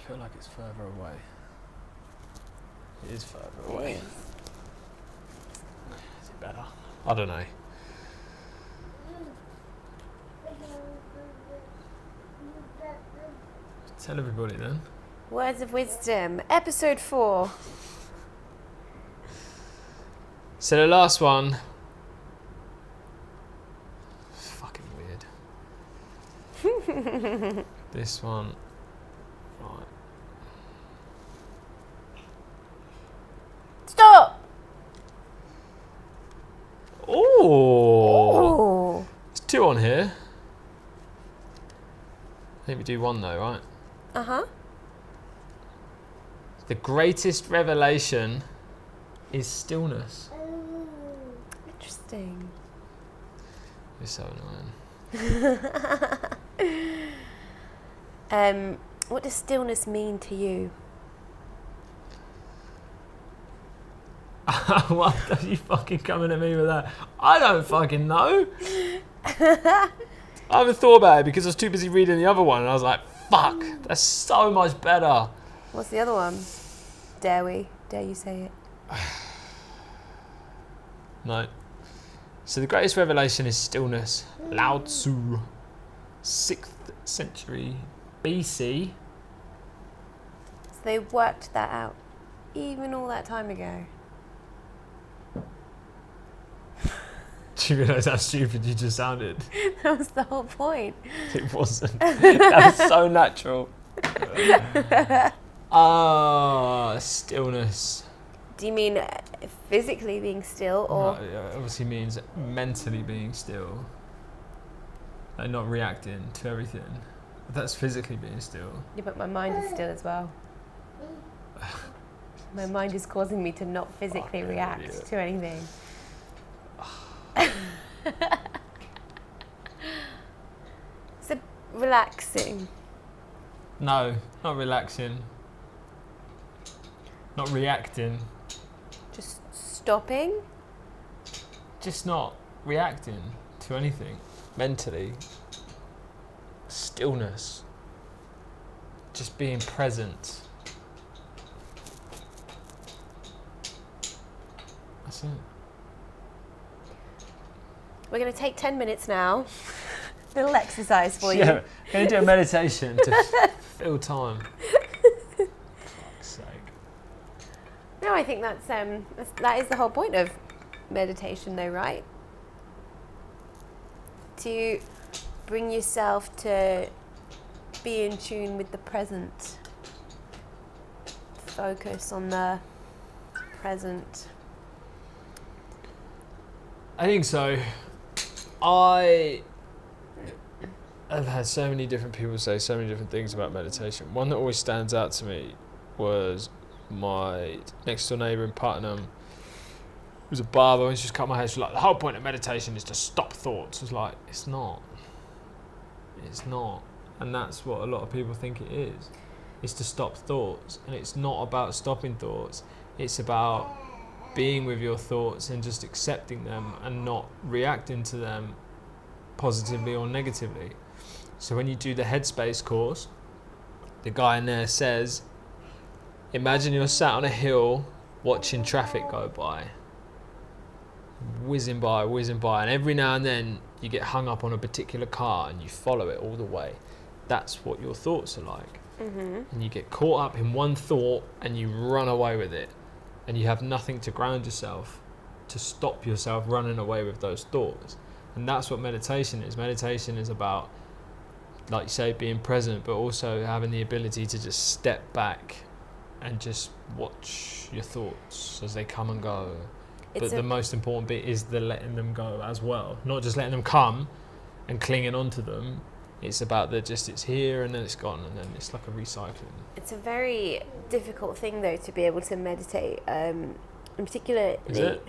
feel like it's further away. It is further away. Is it better? I don't know. Tell everybody then. Words of Wisdom, episode 4. So the last one. It's fucking weird. This one. Right. Stop! Oh! There's 2 on here. I think we do 1 though, right? Uh-huh. The greatest revelation is stillness. Interesting. You're so annoying. What does stillness mean to you? Why are you fucking coming at me with that? I don't fucking know. I haven't thought about it because I was too busy reading the other one and I was like, fuck, that's so much better. What's the other one? Dare you say it? No. So the greatest revelation is stillness. Lao Tzu, 6th century BC. So they worked that out even all that time ago. Do you realise how stupid you just sounded? That was the whole point. It wasn't. That was so natural. Stillness. Do you mean physically being still, or? No, it obviously means mentally being still. Like not reacting to everything. That's physically being still. Yeah, but my mind is still as well. My mind is causing me to not physically react to anything. So relaxing. No, not relaxing. Not reacting. Just stopping. Just not reacting to anything. Mentally. Stillness. Just being present. That's it. We're going to take 10 minutes now. Little exercise for you. Yeah, going to do a meditation to fill time. Fuck's sake. No, I think that is the whole point of meditation, though, right? To bring yourself to be in tune with the present. Focus on the present. I think so. I've had so many different people say so many different things about meditation. One that always stands out to me was my next door neighbour in Putnam. Was a barber and she just cut my hair. She was like, the whole point of meditation is to stop thoughts. I was like, it's not. It's not. And that's what a lot of people think it is. It's to stop thoughts. And it's not about stopping thoughts. It's about being with your thoughts and just accepting them and not reacting to them positively or negatively. So when you do the Headspace course, the guy in there says, imagine you're sat on a hill watching traffic go by. Whizzing by, and every now and then you get hung up on a particular car and you follow it all the way. That's what your thoughts are like. Mm-hmm. And you get caught up in one thought and you run away with it. And you have nothing to ground yourself, to stop yourself running away with those thoughts. And that's what meditation is. Meditation is about, like you say, being present, but also having the ability to just step back and just watch your thoughts as they come and go. But the most important bit is the letting them go as well. Not just letting them come and clinging onto them. It's about it's here and then it's gone and then it's like a recycling. It's a very difficult thing though to be able to meditate. In particular, is it?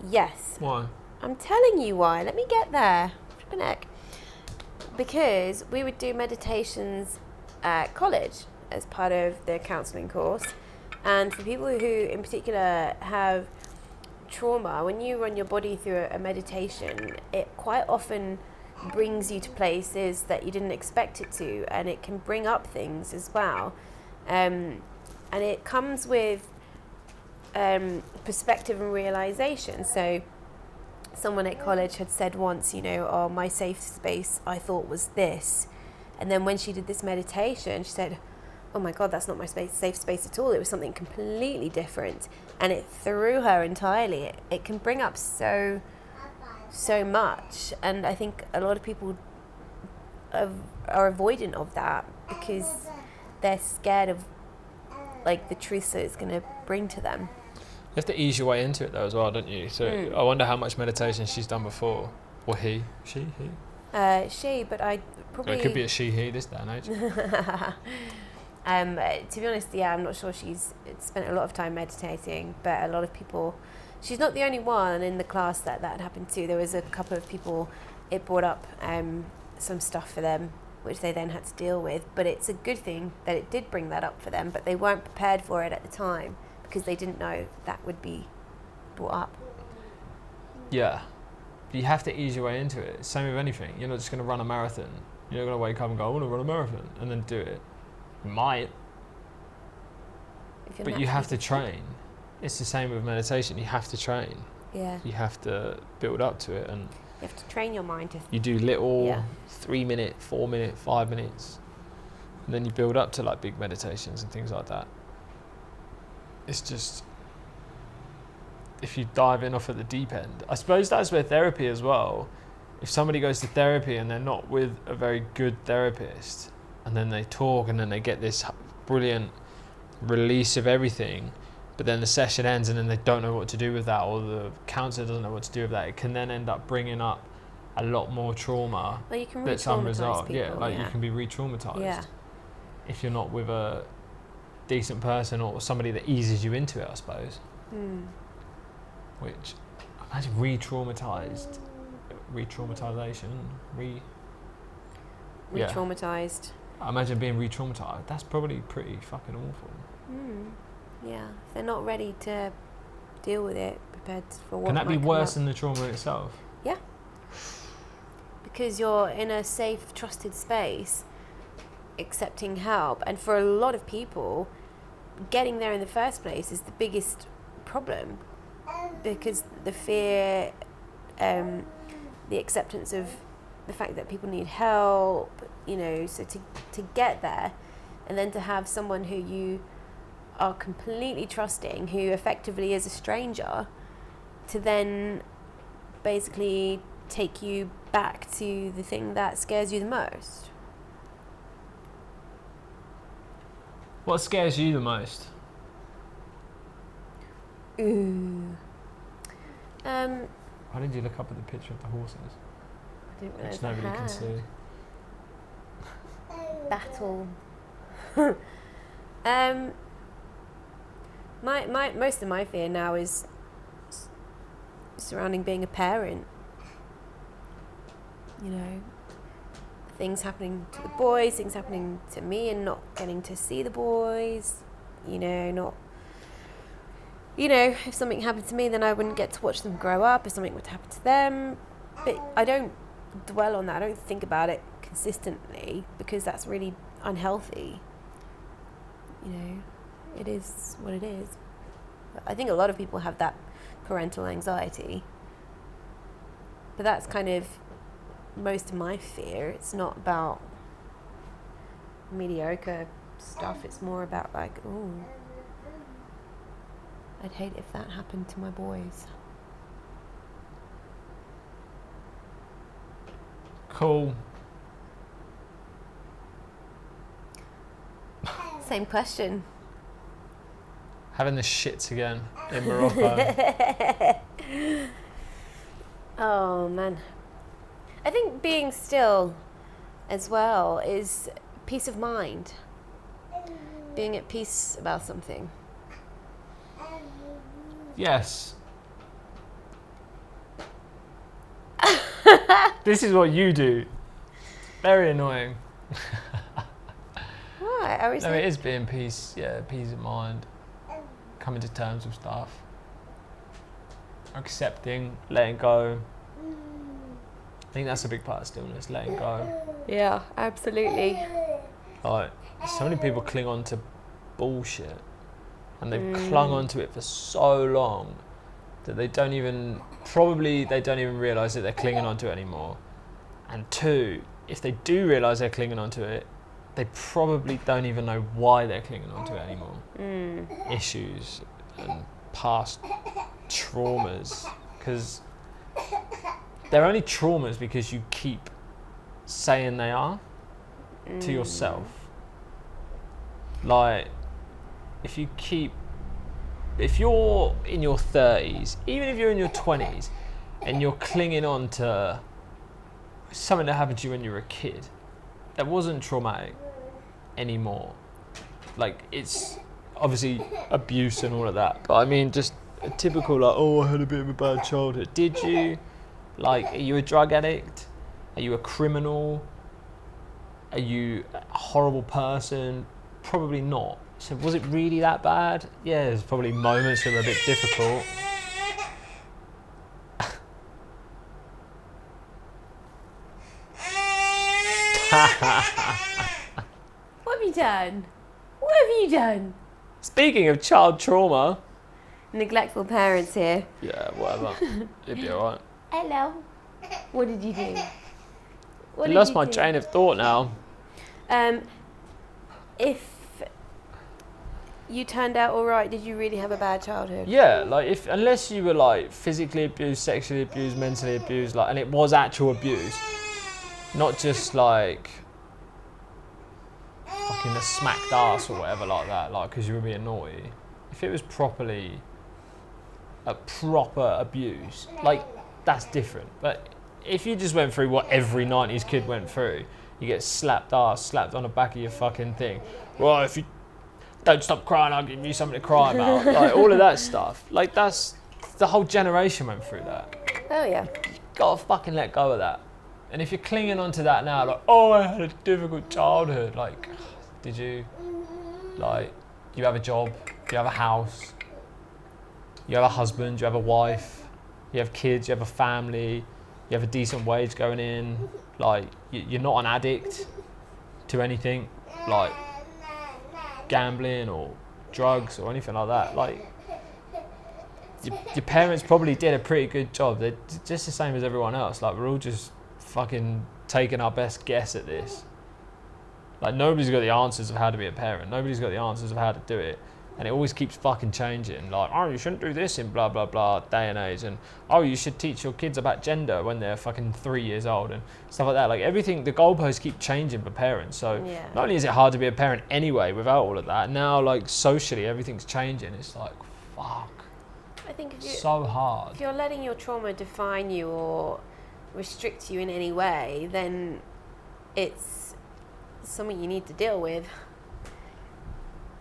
Yes. Why? I'm telling you why. Let me get there. Flippin' heck. Because we would do meditations at college as part of the counselling course, and for people who in particular have trauma, when you run your body through a meditation, it quite often brings you to places that you didn't expect it to, and it can bring up things as well. And it comes with perspective and realization. So someone at college had said once, oh, my safe space I thought was this. And then when she did this meditation, she said, oh my God, that's not my safe space at all. It was something completely different. And it threw her entirely. It can bring up so much. And I think a lot of people are avoidant of that because they're scared of like the truth that it's going to bring to them. You have to ease your way into it though as well, don't you? So I wonder how much meditation she's done before. Or he. She, he. She, but I probably... It could be a she, he this day and age. To be honest, I'm not sure she's spent a lot of time meditating, but a lot of people... She's not the only one in the class that happened to. There was a couple of people, it brought up some stuff for them, which they then had to deal with. But it's a good thing that it did bring that up for them, but they weren't prepared for it at the time because they didn't know that would be brought up. Yeah. You have to ease your way into it. Same with anything. You're not just going to run a marathon. You're not going to wake up and go, I want to run a marathon, and then do it. You might. But you have to train. It's the same with meditation. You have to train. Yeah. You have to build up to it. And you have to train your mind to... You do little 3 minute, 4 minute, 5 minutes. And then you build up to like big meditations and things like that. It's just... If you dive in off at the deep end. I suppose that's where therapy as well. If somebody goes to therapy and they're not with a very good therapist, and then they talk and then they get this brilliant release of everything, but then the session ends and then they don't know what to do with that, or the counsellor doesn't know what to do with that, it can then end up bringing up a lot more trauma that's unresolved. You can be re-traumatized if you're not with a decent person or somebody that eases you into it, I suppose. Which, imagine re-traumatization. Re-traumatized. Imagine being re-traumatized. That's probably pretty fucking awful. Yeah, if they're not ready to deal with it, prepared for what Can that be worse than the trauma itself? Yeah. Because you're in a safe, trusted space, accepting help. And for a lot of people, getting there in the first place is the biggest problem. Because the fear, the acceptance of the fact that people need help, so to get there, and then to have someone who you are completely trusting, who effectively is a stranger, to then basically take you back to the thing that scares you the most. What scares you the most? Why did you look up at the picture of the horses? I didn't realise which nobody can see. Battle. My most of my fear now is surrounding being a parent. Things happening to the boys, things happening to me, and not getting to see the boys. If something happened to me, then I wouldn't get to watch them grow up. If something would happen to them, but I don't dwell on that. I don't think about it consistently because that's really unhealthy. It is what it is. But I think a lot of people have that parental anxiety. But that's kind of most of my fear. It's not about mediocre stuff. It's more about like, ooh, I'd hate if that happened to my boys. Cool. Same question. Having the shits again in Morocco. Oh man. I think being still as well is peace of mind. Being at peace about something. Yes. This is what you do. Very annoying. What? No, it is being peace. Yeah, peace of mind. Coming to terms with stuff. Accepting, letting go. I think that's a big part of stillness, letting go. Yeah, absolutely. Like, so many people cling on to bullshit, and they've clung onto it for so long that they don't even realise that they're clinging onto it anymore. And two, if they do realise they're clinging onto it, they probably don't even know why they're clinging onto it anymore. Issues and past traumas, because they're only traumas because you keep saying they are to yourself. Like, if you're in your 30s, even if you're in your 20s, and you're clinging on to something that happened to you when you were a kid, that wasn't traumatic anymore. Like, it's obviously abuse and all of that, but I mean, just a typical, like, oh, I had a bit of a bad childhood. Did you? Like, are you a drug addict? Are you a criminal? Are you a horrible person? Probably not. So was it really that bad? Yeah, there's probably moments that were a bit difficult. What have you done? What have you done? Speaking of child trauma. Neglectful parents here. Yeah, whatever. It'd be alright. Hello. What did you do? I lost my train of thought now. If you turned out alright, did you really have a bad childhood? Yeah, like, unless you were like physically abused, sexually abused, mentally abused, like, and it was actual abuse, not just like fucking a smacked ass or whatever like that, like because you were being naughty. If it was properly a proper abuse, like, that's different. But if you just went through what every 90s kid went through, you get slapped ass, slapped on the back of your fucking thing. Well, if you don't stop crying, I'll give you something to cry about. Like, all of that stuff. Like, that's, the whole generation went through that. Oh yeah. You gotta fucking let go of that. And if you're clinging on to that now, like, oh, I had a difficult childhood, like, did you? Like, you have a job, you have a house, you have a husband, you have a wife, you have kids, you have a family, you have a decent wage going in, like, you're not an addict to anything, like gambling or drugs or anything like that. Like, your parents probably did a pretty good job. They're just the same as everyone else. Like, we're all just fucking taking our best guess at this. Like, nobody's got the answers of how to be a parent. Nobody's got the answers of how to do it. And it always keeps fucking changing. Like, oh, you shouldn't do this in blah, blah, blah day and age. And, oh, you should teach your kids about gender when they're fucking 3 years old and stuff like that. Like, everything, the goalposts keep changing for parents. So not only is it hard to be a parent anyway without all of that, now, like, socially, everything's changing. It's like, fuck. I think so hard. If you're letting your trauma define you or restrict you in any way, then it's something you need to deal with.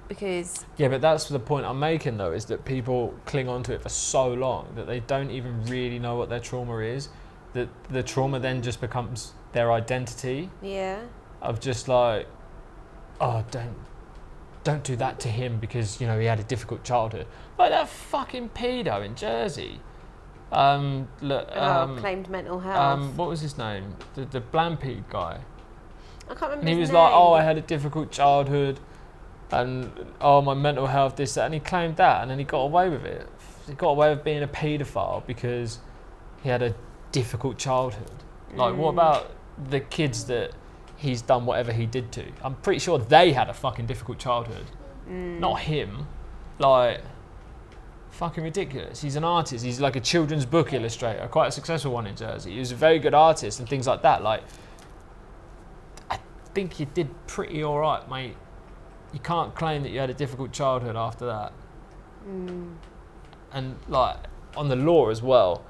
Because yeah, but that's the point I'm making, though, is that people cling on to it for so long that they don't even really know what their trauma is, that the trauma then just becomes their identity. Yeah. Of just like, oh, don't do that to him because, you know, he had a difficult childhood. Like that fucking pedo in Jersey. Claimed mental health. What was his name? The Blampede guy. I can't remember And he his was name. like, oh, I had a difficult childhood. And, oh, my mental health, this, that. And he claimed that, and then he got away with it. He got away with being a paedophile because he had a difficult childhood. Like, what about the kids that he's done whatever he did to? I'm pretty sure they had a fucking difficult childhood. Not him. Like, fucking ridiculous. He's an artist. He's like a children's book illustrator, quite a successful one in Jersey. He was a very good artist and things like that. Like, I think you did pretty all right, mate. You can't claim that you had a difficult childhood after that. And, like, on the law as well,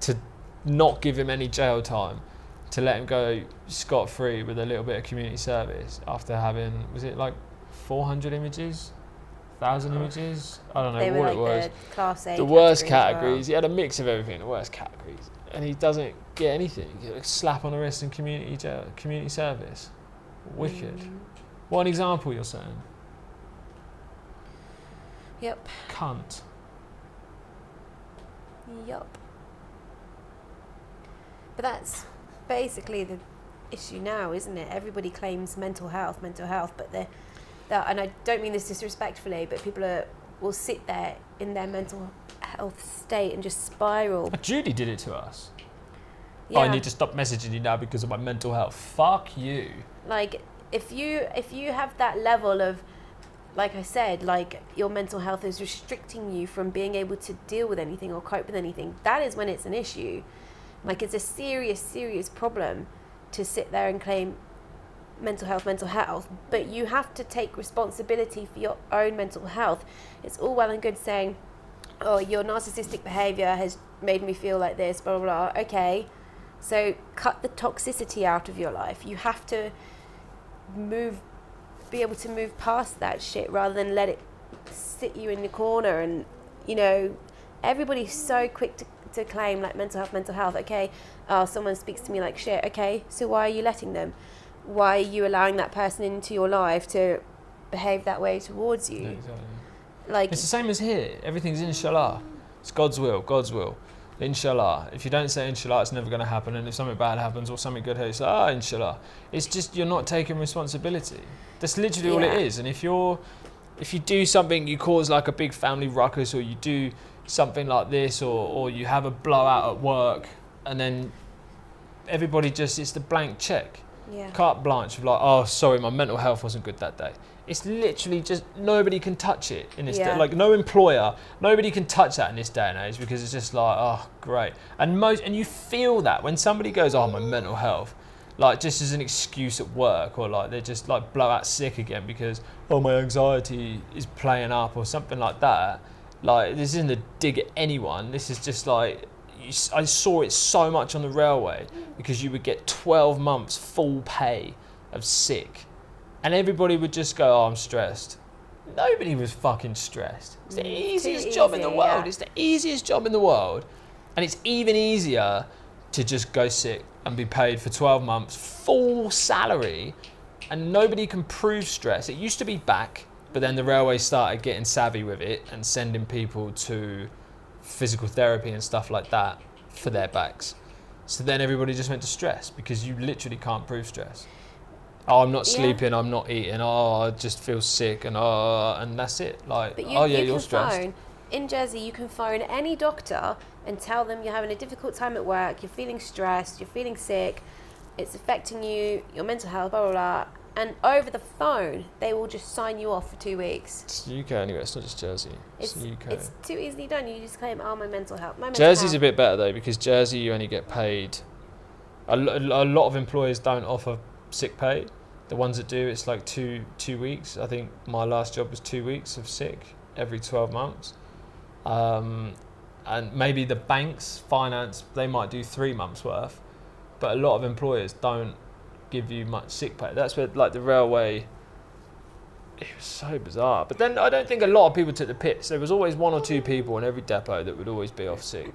to not give him any jail time, to let him go scot-free with a little bit of community service after having, was it like 400 images? 1,000 images? I don't know what it was. The Class A the worst categories. well. He had a mix of everything, the worst categories. And he doesn't get anything. He gets a slap on the wrist and community service. Wicked. What an example you're saying. Yep. Cunt. Yup. But that's basically the issue now, isn't it? Everybody claims mental health, but that, and I don't mean this disrespectfully, but people will sit there in their mental health state and just spiral. Judy did it to us. Yeah. Oh, I need to stop messaging you now because of my mental health. Fuck you. Like, if you have that level of, like I said, like your mental health is restricting you from being able to deal with anything or cope with anything, that is when it's an issue. Like, it's a serious problem to sit there and claim mental health, but you have to take responsibility for your own mental health. It's all well and good saying, oh, your narcissistic behavior has made me feel like this, blah, blah, blah. Okay, so cut the toxicity out of your life. You have to be able to move past that shit rather than let it sit you in the corner. And, you know, everybody's so quick to claim like mental health. Okay, someone speaks to me like shit. Okay, so why are you letting them? Why are you allowing that person into your life to behave that way towards you? Yeah, exactly. Like, it's the same as here. Everything's inshallah. It's God's will. Inshallah. If you don't say inshallah, it's never going to happen. And if something bad happens or something good happens, inshallah. It's just you're not taking responsibility. That's literally all it is. And if you do something, you cause like a big family ruckus, or you do something like this, or you have a blowout at work, and then everybody just, it's the blank check. yeah. Carte blanche of like, oh, sorry, my mental health wasn't good that day. It's literally just, nobody can touch it in this day. Like, no employer, nobody can touch that in this day and age, because it's just like, oh, great. And you feel that when somebody goes, oh, my mental health, like just as an excuse at work, or like they're just like blow out sick again because, oh, my anxiety is playing up or something like that. Like, this isn't a dig at anyone. This is just like, I saw it so much on the railway, because you would get 12 months full pay of sick. And everybody would just go, oh, I'm stressed. Nobody was fucking stressed. It's the easiest job in the world. It's the easiest job in the world. And it's even easier to just go sick and be paid for 12 months, full salary, and nobody can prove stress. It used to be back, but then the railway started getting savvy with it and sending people to physical therapy and stuff like that for their backs. So then everybody just went to stress, because you literally can't prove stress. Oh, I'm not sleeping, I'm not eating, oh, I just feel sick, and that's it. Like, But you're stressed. In Jersey, you can phone any doctor and tell them you're having a difficult time at work, you're feeling stressed, you're feeling sick, it's affecting you, your mental health, blah, blah, blah. And over the phone, they will just sign you off for 2 weeks. It's the UK anyway, it's not just Jersey. It's the UK. It's too easily done. You just claim, oh, my mental health. Jersey's a bit better though, because Jersey you only get paid. A lot of employers don't offer sick pay. The ones that do, it's like two weeks. I think my last job was 2 weeks of sick every 12 months. And maybe the banks, finance, they might do 3 months worth. But a lot of employers don't give you much sick pay. That's where, like, the railway, it was so bizarre. But then I don't think a lot of people took the piss. There was always 1 or 2 people in every depot that would always be off sick.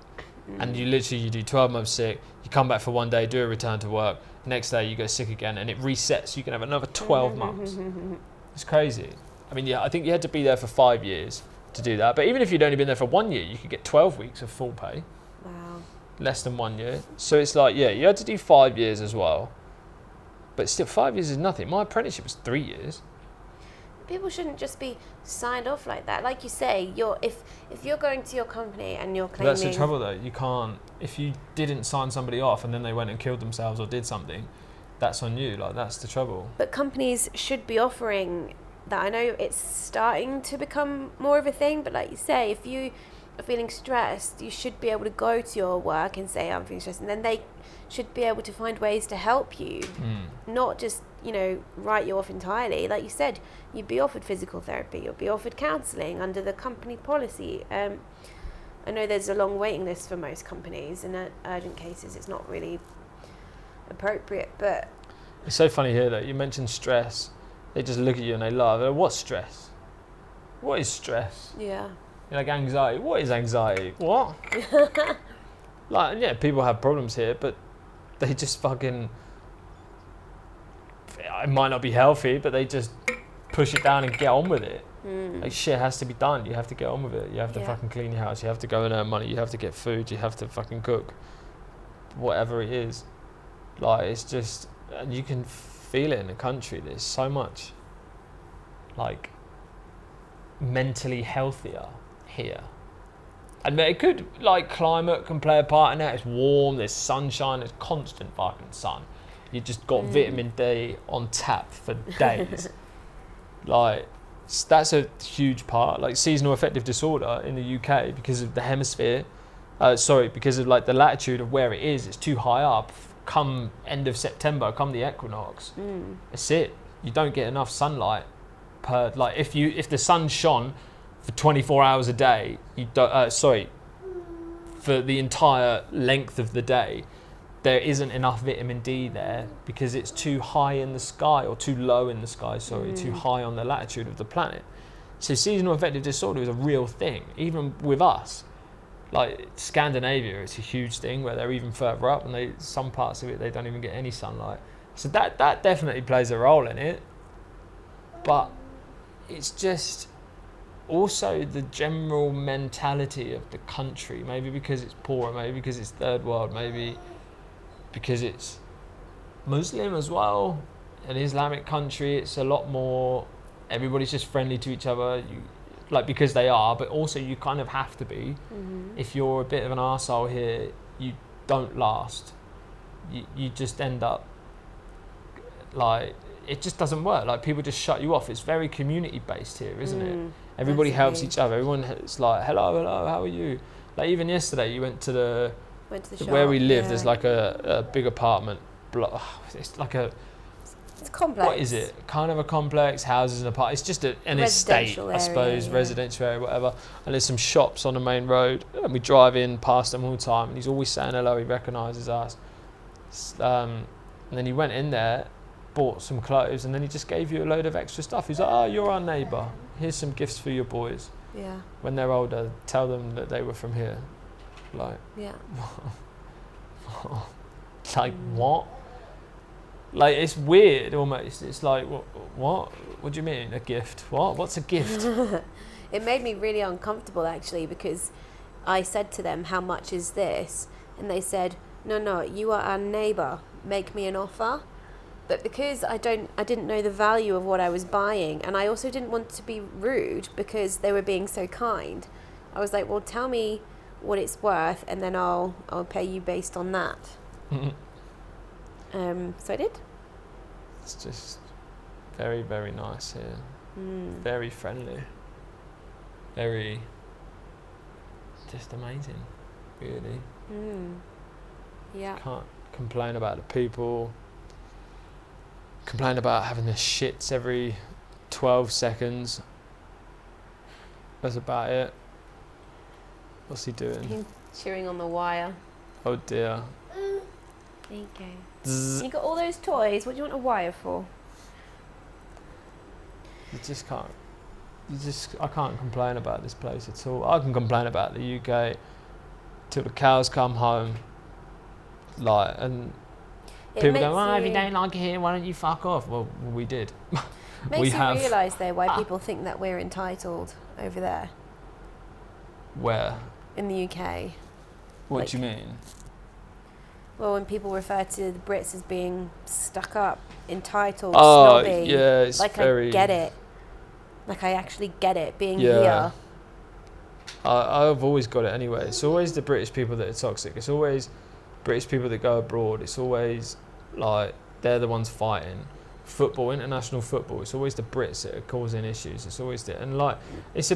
And you do 12 months sick, you come back for 1 day, do a return to work, next day you go sick again, and it resets. You can have another 12 months. It's crazy. I mean, I think you had to be there for 5 years to do that. But even if you'd only been there for 1 year, you could get 12 weeks of full pay. Wow. Less than 1 year. So it's like, you had to do 5 years as well. But still, 5 years is nothing. My apprenticeship was 3 years. People shouldn't just be signed off like that. Like you say, if you're going to your company and you're claiming... That's the trouble though. You can't... If you didn't sign somebody off and then they went and killed themselves or did something, that's on you. Like, that's the trouble. But companies should be offering that. I know it's starting to become more of a thing, but like you say, if you are feeling stressed, you should be able to go to your work and say, I'm feeling stressed, and then they should be able to find ways to help you. Not just, write you off entirely. Like you said, you'd be offered physical therapy, you'll be offered counselling under the company policy. I know there's a long waiting list for most companies, and in urgent cases it's not really appropriate, but... It's so funny here that you mentioned stress. They just look at you and they laugh. They're like, what's stress? What is stress? Yeah. You're like, anxiety. What is anxiety? What? Like, yeah, people have problems here, but they just fucking... It might not be healthy, but they just push it down and get on with it. Like, shit has to be done. You have to get on with it. You have to fucking clean your house. You have to go and earn money. You have to get food. You have to fucking cook. Whatever it is. Like, it's just... And you can feel it in the country. There's so much like mentally healthier here. And it could, like, climate can play a part in that. It's warm, there's sunshine, there's constant fucking sun. You just got vitamin D on tap for days. Like, that's a huge part. Like, seasonal affective disorder in the UK, because of the hemisphere, because of like the latitude of where it is, it's too high up. Come end of September, come the equinox, that's it. You don't get enough sunlight per, like, if the sun shone for 24 hours a day, you don't, for the entire length of the day, there isn't enough vitamin D there because it's too high in the sky, or too low in the sky, too high on the latitude of the planet. So seasonal affective disorder is a real thing, even with us. Like Scandinavia, it's a huge thing where they're even further up, and some parts of it, they don't even get any sunlight. So that definitely plays a role in it. But it's just also the general mentality of the country, maybe because it's poorer, maybe because it's third world, maybe because it's Muslim as well, an Islamic country. It's a lot more, everybody's just friendly to each other, because they are, but also you kind of have to be. If you're a bit of an arsehole here, you don't last. You just end up, like, it just doesn't work. Like, people just shut you off. It's very community based here, isn't it? Everybody helps each other. Everyone is like, hello, how are you? Like, even yesterday, you went to the shop, where we live. There's like a big apartment block. It's like it's complex. What is it? Kind of a complex, houses and apartments. It's just an estate, I suppose, residential area, whatever. And there's some shops on the main road, and we drive in past them all the time. And he's always saying hello. He recognises us. And then he went in there, bought some clothes, and then he just gave you a load of extra stuff. He's like, oh, you're our neighbour. Here's some gifts for your boys. Yeah. When they're older, tell them that they were from here. Like, yeah. Like, what? Like, it's weird almost. It's like, what? What do you mean, a gift? What's a gift? It made me really uncomfortable, actually, because I said to them, how much is this? And they said, no, you are our neighbour. Make me an offer. But because I didn't know the value of what I was buying, and I also didn't want to be rude because they were being so kind, I was like, well, tell me what it's worth, and then I'll pay you based on that. So I did. It's just very, very nice here. Very friendly. Very, just amazing, really. Yeah. Can't complain about the people. Complain about having the shits every 12 seconds. That's about it. What's he doing? He's chewing on the wire. Oh dear. There you go. You got all those toys. What do you want a wire for? You just can't. I can't complain about this place at all. I can complain about the UK till the cows come home. Like, and people go, oh, if you don't like it here, why don't you fuck off? Well, we did. Makes you realise, though, why people think that we're entitled over there. Where? In the UK. What do you mean? Well, when people refer to the Brits as being stuck up, entitled, snobby. Yeah, it's like, I get it. Like, I actually get it, being here. I've always got it anyway. It's always the British people that are toxic. It's always British people that go abroad. It's always, like, they're the ones fighting. Football, international football, it's always the Brits that are causing issues. It's always and like, it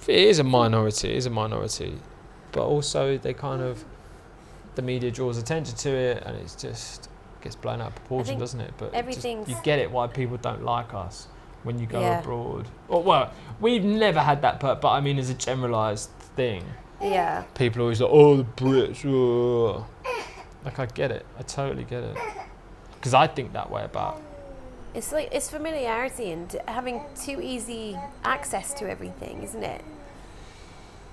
is a minority, but also they kind of, the media draws attention to it, and it's just gets blown out of proportion, doesn't it? But you get it why people don't like us when you go abroad. Well, we've never had that, but I mean, as a generalised thing. Yeah. People always like, oh, the Brits. Oh. Like, I get it. I totally get it. Because I think that way about. It's like, it's familiarity and having too easy access to everything, isn't it?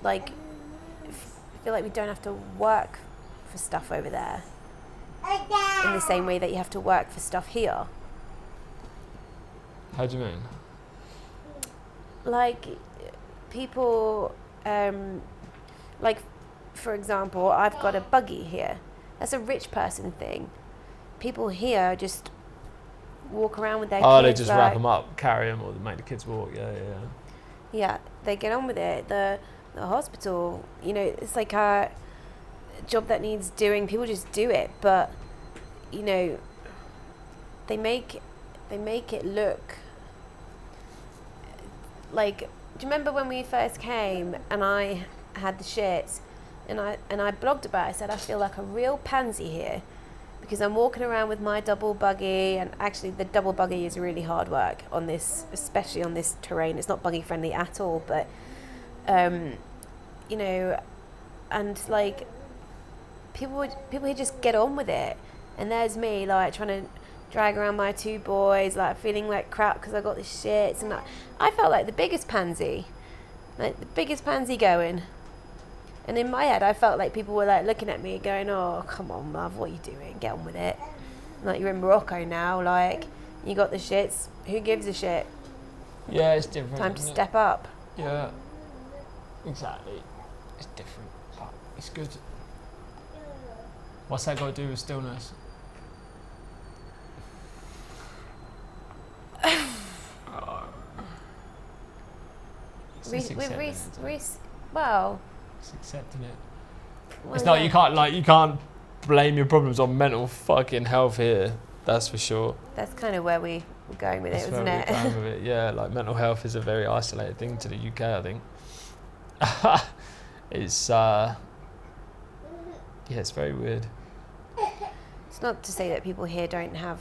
Like, I feel like we don't have to work for stuff over there in the same way that you have to work for stuff here. How do you mean? Like, people, like, for example, I've got a buggy here. That's a rich person thing. People here just walk around with their kids. Oh, they just like, wrap them up, carry them, or they make the kids walk. Yeah, they get on with it. The hospital, you know, it's like a job that needs doing. People just do it, but you know, they make it look like. Do you remember when we first came and I had the shits, and I blogged about it? I said I feel like a real pansy here because I'm walking around with my double buggy, and actually the double buggy is really hard work on this, especially on this terrain. It's not buggy friendly at all, but you know, and like people would just get on with it, and there's me like trying to drag around my 2 boys, like feeling like crap because I got the shits, and I felt like the biggest pansy going. And in my head, I felt like people were like looking at me going, "Oh, come on, love, what are you doing? Get on with it. Like, you're in Morocco now, like, you got the shits. Who gives a shit? Yeah, it's different. Time to step up." Yeah, exactly. It's different, but it's good. What's that got to do with stillness? Well, it's accepting it. Well, It's not, yeah. you can't blame your problems on mental fucking health here. That's for sure. That's kind of where we were going with That's it, where wasn't we're it? going with it. Yeah, like mental health is a very isolated thing to the UK, I think. It's it's very weird. It's not to say that people here don't have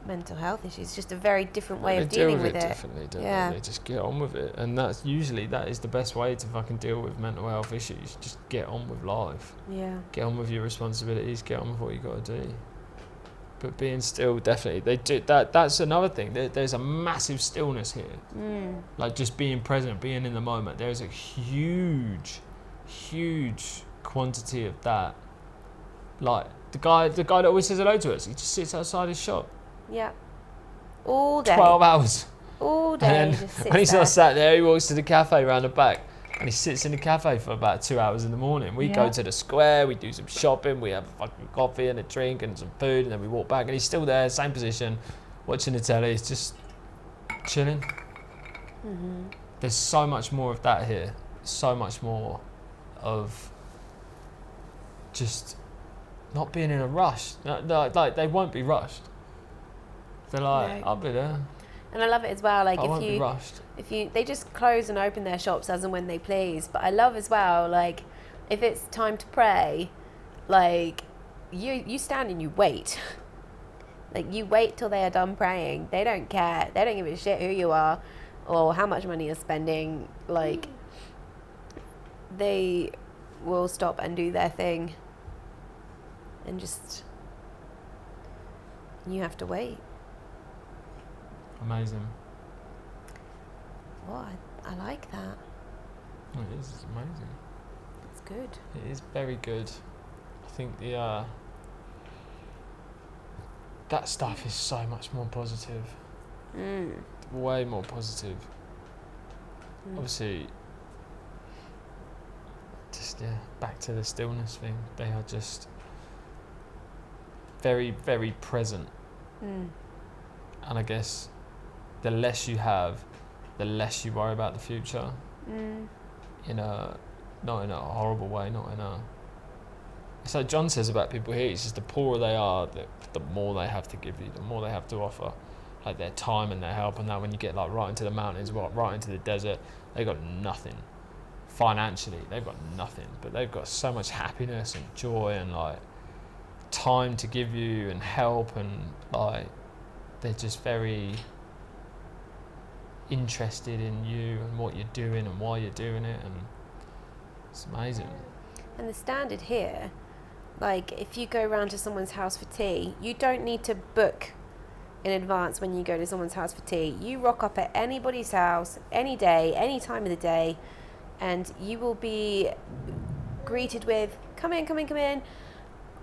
mental health issues. It's just a very different way of They deal dealing with it. differently, don't Yeah. they? They just get on with it, and that is the best way to fucking deal with mental health issues. Just get on with life. Yeah. Get on with your responsibilities. Get on with what you got to do. But being still, definitely, they do that. That's another thing. There's a massive stillness here. Like just being present, being in the moment. There's a huge quantity of that. Like the guy that always says hello to us. He just sits outside his shop. Yeah. All day. 12 hours. All day. And Just then sits when he's there. not sat there, he walks to the cafe around the back and he sits in the cafe for about 2 hours in the morning. We go to the square, we do some shopping, we have a fucking coffee and a drink and some food, and then we walk back and he's still there, same position, watching the telly. He's just chilling. There's so much more of that here. So much more of just not being in a rush. No, like they won't be rushed. They're like, No. I'll be there. And I love it as well. Like I won't be rushed. they just close and open their shops as and when they please. But I love as well, like, if it's time to pray, like, you stand and you wait. Like, you wait till they are done praying. They don't care. They don't give a shit who you are or how much money you're spending. Like, they will stop and do their thing. And just, you have to wait. Amazing. Well, I like that. It is. It's amazing. It's good. It is very good. I think the that stuff is so much more positive. Way more positive. Obviously, just back to the stillness thing. They are just very, very present. And I guess the less you have, the less you worry about the future. Not in a horrible way, not in a... It's like John says about people here, it's just the poorer they are, the more they have to give you, the more they have to offer. Like their time and their help, and that when you get like right into the mountains, right into the desert, they got nothing. Financially, they've got nothing, but they've got so much happiness and joy and like time to give you and help, and like they're just very interested in you and what you're doing and why you're doing it, and it's amazing. And the standard here, like if you go round to someone's house for tea, you don't need to book in advance when you go to someone's house for tea. You rock up at anybody's house, any day, any time of the day, and you will be greeted with, come in.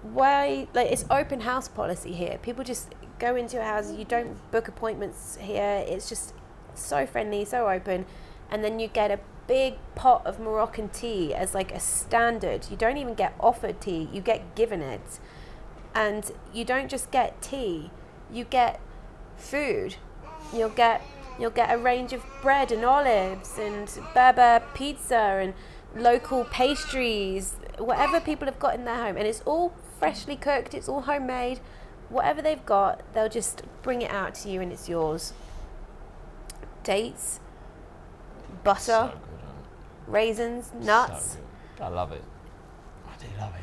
Why? Like, it's open house policy here. People just go into your house. You don't book appointments here. It's just so friendly, so open. And then you get a big pot of Moroccan tea as like a standard. You don't even get offered tea, you get given it. And you don't just get tea, you get food. You'll get a range of bread and olives and Berber pizza and local pastries, whatever people have got in their home, and it's all freshly cooked, it's all homemade. Whatever they've got, they'll just bring it out to you and it's yours. Dates, butter, So good, raisins, nuts. So good. I love it. I do love it.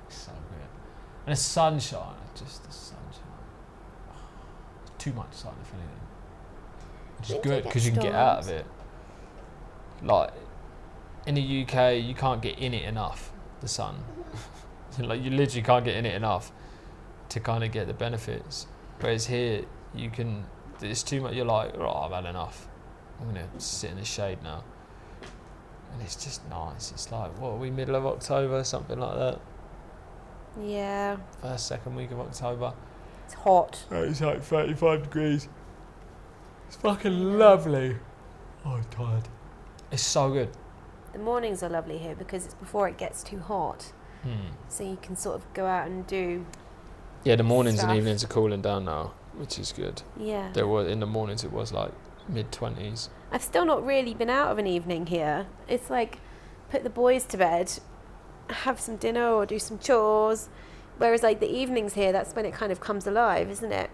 It's so good. And the sunshine, just the sunshine. Too much sun, if anything. Which is Didn't you good get because you can get out of storms? it. Like, in the UK, you can't get in it enough, the sun. Like, you literally can't get in it enough to kind of get the benefits. Whereas here, you can, it's too much, you're like, oh, I've had enough. I'm going to sit in the shade now. And it's just nice. It's like, what are we, middle of October, something like that? Yeah, First, second week of October. it's hot. It's like 35 degrees. It's fucking lovely. Oh, I'm tired. It's so good. The mornings are lovely here because it's before it gets too hot. So you can sort of go out and do. Yeah, the mornings Stuff. and evenings are cooling down now, which is good. Yeah. There was in the mornings it was like mid-20s. I've still not really been out of an evening here. It's like put the boys to bed, have some dinner or do some chores. Whereas like the evenings here, that's when it kind of comes alive, isn't it?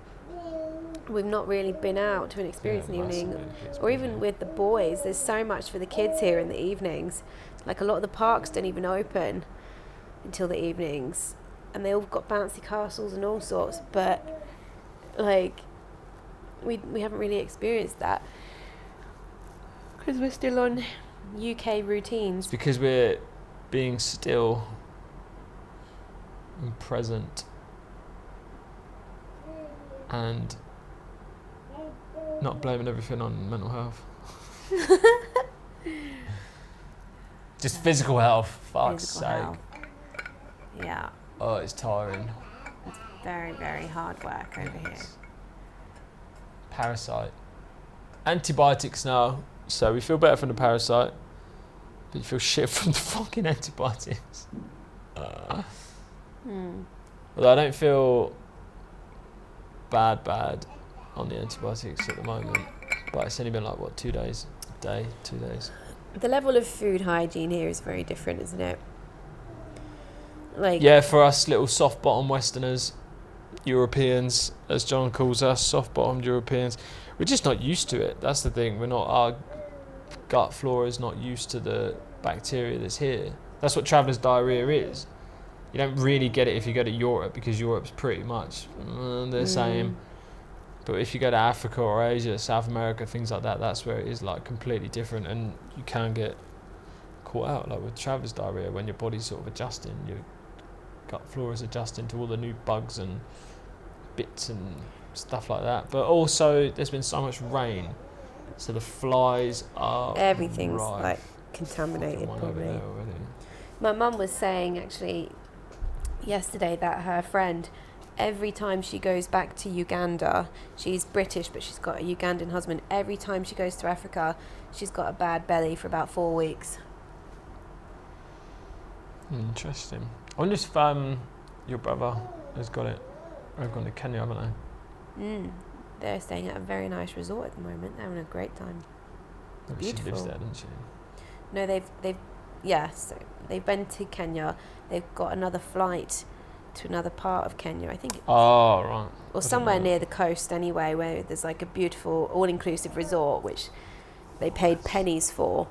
We've not really been out to an experience an evening. Or even with the boys, there's so much for the kids here in the evenings. Like a lot of the parks don't even open until the evenings. And they all got bouncy castles and all sorts. But like we haven't really experienced that. Because we're still on UK routines. It's because we're being still and present and not blaming everything on mental health. Just physical health, fuck's Physical sake. health. Yeah. Oh, it's tiring. Very, very hard work over here. Yes. Parasite. Antibiotics now, so we feel better from the parasite, but you feel shit from the fucking antibiotics. Although I don't feel bad on the antibiotics at the moment, but it's only been like, what, 2 days? A day, 2 days. The level of food hygiene here is very different, isn't it? Like, Yeah, for us little soft-bottom Westerners, Europeans, as John calls us, soft-bottomed Europeans, we're just not used to it. That's the thing. Our gut flora is not used to the bacteria that's here. That's what traveller's diarrhea is. You don't really get it if you go to Europe, because Europe's pretty much the same. But if you go to Africa or Asia, South America, things like that, that's where it is like completely different, and you can get caught out, like with traveller's diarrhea, when your body's sort of adjusting, your gut flora's adjusting to all the new bugs and bits and stuff like that. But also, there's been so much rain, so the flies are everything's rife. like contaminated, One over probably. there already. My mum was saying actually yesterday that her friend, every time she goes back to Uganda, she's British but she's got a Ugandan husband, every time she goes to Africa she's got a bad belly for about 4 weeks. Interesting. I wonder if your brother has got it. They've gone to Kenya, haven't they? They're staying at a very nice resort at the moment. They're having a great time. Maybe she lives Beautiful. there, doesn't she? No, so they've been to Kenya. They've got another flight to another part of Kenya, I think, Oh, right. or somewhere near the coast anyway, where there's like a beautiful all-inclusive resort which they paid pennies for,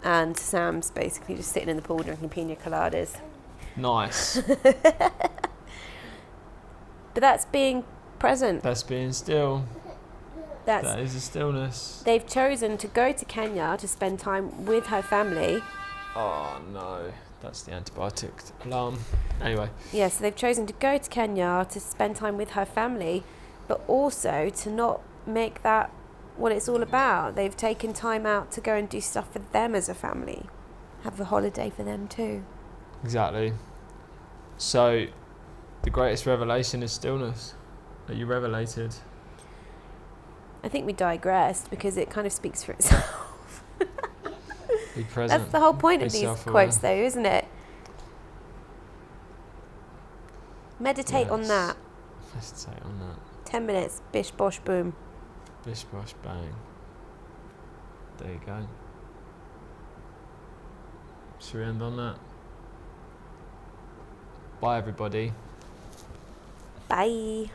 and Sam's basically just sitting in the pool drinking pina coladas. Nice. But that's being present. That's being still. That is a stillness. they've chosen to go to Kenya to spend time with her family. Oh no, that's the antibiotic alarm. Anyway. Yeah, so they've chosen to go to Kenya to spend time with her family, but also to not make that what it's all about. They've taken time out to go and do stuff for them as a family. Have a holiday for them too. Exactly. So, the greatest revelation is stillness. Are you revelated? I think we digressed because it kind of speaks for itself. Be present. That's the whole point of Be these self-aware. quotes, though, isn't it? Meditate on Yes. that. Meditate on that. 10 minutes. Bish, bosh, boom. Bish, bosh, bang. There you go. Should we end on that? Bye, everybody. Bye.